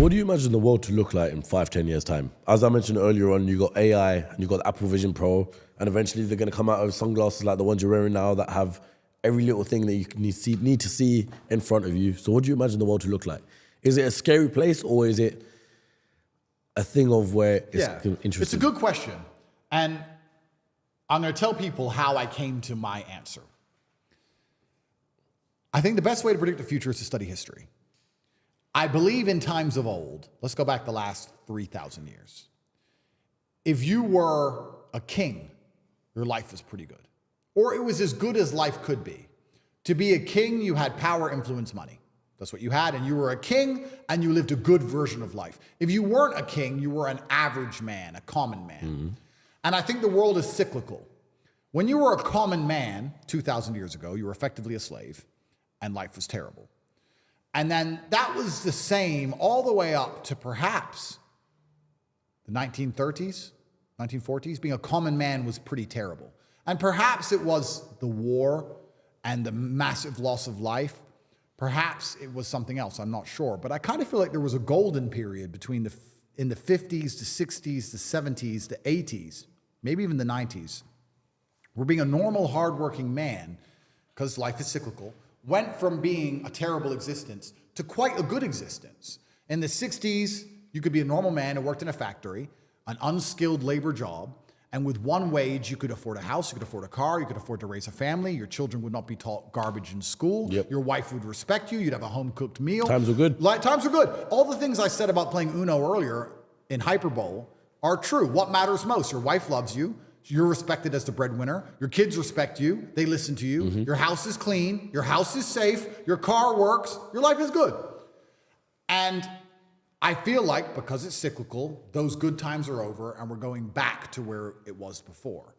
What do you imagine the world to look like in 5, 10 years time? As I mentioned earlier on, you got AI and you got the Apple Vision Pro, and eventually they're going to come out with sunglasses like the ones you're wearing now that have every little thing that you need to see in front of you. So what do you imagine the world to look like? Is it a scary place, or is it a thing of where it's interesting? It's a good question. And I'm going to tell people how I came to my answer. I think the best way to predict the future is to study history. I believe in times of old, let's go back the last 3,000 years. If you were a king, your life was pretty good. Or it was as good as life could be. To be a king, you had power, influence, money. That's what you had, and you were a king, and you lived a good version of life. If you weren't a king, you were an average man, a common man. Mm-hmm. And I think the world is cyclical. When you were a common man 2,000 years ago, you were effectively a slave, and life was terrible. And then that was the same all the way up to perhaps the 1930s, 1940s. Being a common man was pretty terrible. And perhaps it was the war and the massive loss of life. Perhaps it was something else, I'm not sure. But I kind of feel like there was a golden period between in the 50s, the 60s, the 70s, the 80s, maybe even the 90s, where being a normal, hardworking man, because life is cyclical, went from being a terrible existence to quite a good existence. In the 60s, you could be a normal man who worked in a factory, an unskilled labor job, and with one wage, you could afford a house, you could afford a car, you could afford to raise a family, your children would not be taught garbage in school, your wife would respect you, you'd have a home-cooked meal. Times were good. Times were good. All the things I said about playing Uno earlier in Hyperbole are true. What matters most? Your wife loves you. You're respected as the breadwinner. Your kids respect you. They listen to you. Mm-hmm. Your house is clean. Your house is safe. Your car works. Your life is good. And I feel like because it's cyclical, those good times are over and we're going back to where it was before.